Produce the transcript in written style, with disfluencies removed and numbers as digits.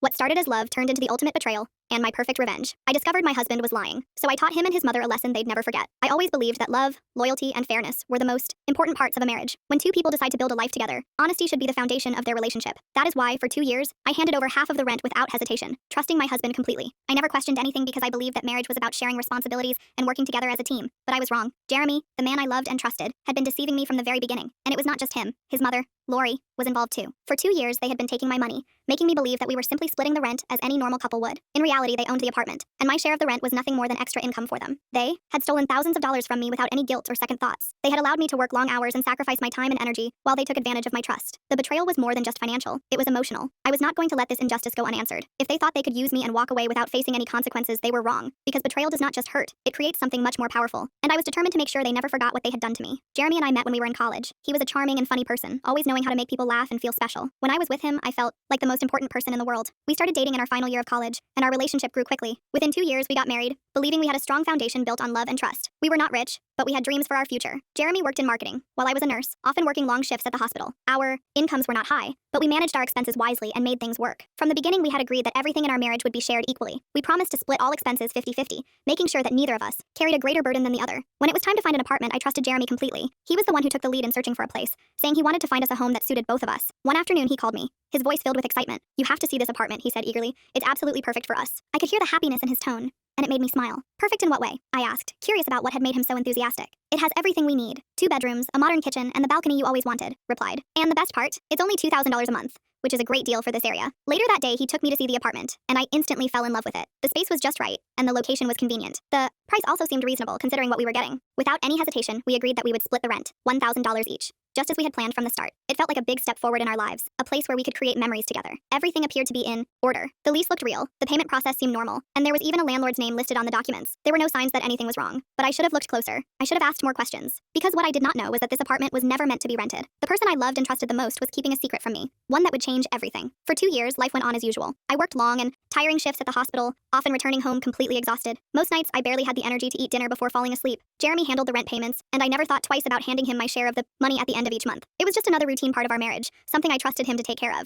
What started as love turned into the ultimate betrayal and my perfect revenge. I discovered my husband was lying, so I taught him and his mother a lesson they'd never forget. I always believed that love, loyalty, and fairness were the most important parts of a marriage. When two people decide to build a life together, honesty should be the foundation of their relationship. That is why, for 2 years, I handed over half of the rent without hesitation, trusting my husband completely. I never questioned anything because I believed that marriage was about sharing responsibilities and working together as a team. But I was wrong. Jeremy, the man I loved and trusted, had been deceiving me from the very beginning. And it was not just him. His mother, Lori, was involved too. For 2 years, they had been taking my money, making me believe that we were simply splitting the rent as any normal couple would. In reality, they owned the apartment, and my share of the rent was nothing more than extra income for them. They had stolen thousands of dollars from me without any guilt or second thoughts. They had allowed me to work long hours and sacrifice my time and energy while they took advantage of my trust. The betrayal was more than just financial. It was emotional. I was not going to let this injustice go unanswered. If they thought they could use me and walk away without facing any consequences, they were wrong. Because betrayal does not just hurt. It creates something much more powerful. And I was determined to make sure they never forgot what they had done to me. Jeremy and I met when we were in college. He was a charming and funny person, always knowing how to make people laugh and feel special. When I was with him, I felt like the most important person in the world. We started dating in our final year of college, and our relationship grew quickly. Within 2 years, we got married, believing we had a strong foundation built on love and trust. We were not rich, but we had dreams for our future. Jeremy worked in marketing, while I was a nurse, often working long shifts at the hospital. Our incomes were not high, but we managed our expenses wisely and made things work. From the beginning, we had agreed that everything in our marriage would be shared equally. We promised to split all expenses 50-50, making sure that neither of us carried a greater burden than the other. When it was time to find an apartment, I trusted Jeremy completely. He was the one who took the lead in searching for a place, saying he wanted to find us a home that suited both of us. One afternoon, he called me, his voice filled with excitement. "You have to see this apartment," he said eagerly. "It's absolutely perfect for us." I could hear the happiness in his tone, and it made me smile. "Perfect in what way?" I asked, curious about what had made him so enthusiastic. "It has everything we need. 2 bedrooms, a modern kitchen, and the balcony you always wanted," replied. "And the best part? It's only $2,000 a month, which is a great deal for this area." Later that day, he took me to see the apartment, and I instantly fell in love with it. The space was just right, and the location was convenient. The price also seemed reasonable considering what we were getting. Without any hesitation, we agreed that we would split the rent, $1,000 each. Just as we had planned from the start. It felt like a big step forward in our lives, a place where we could create memories together. Everything appeared to be in order. The lease looked real, the payment process seemed normal, and there was even a landlord's name listed on the documents. There were no signs that anything was wrong, but I should have looked closer. I should have asked more questions. Because what I did not know was that this apartment was never meant to be rented. The person I loved and trusted the most was keeping a secret from me, one that would change everything. For 2 years, life went on as usual. I worked long and tiring shifts at the hospital, often returning home completely exhausted. Most nights, I barely had the energy to eat dinner before falling asleep. Jeremy handled the rent payments, and I never thought twice about handing him my share of the money at the end of each month. It was just another routine part of our marriage, something I trusted him to take care of.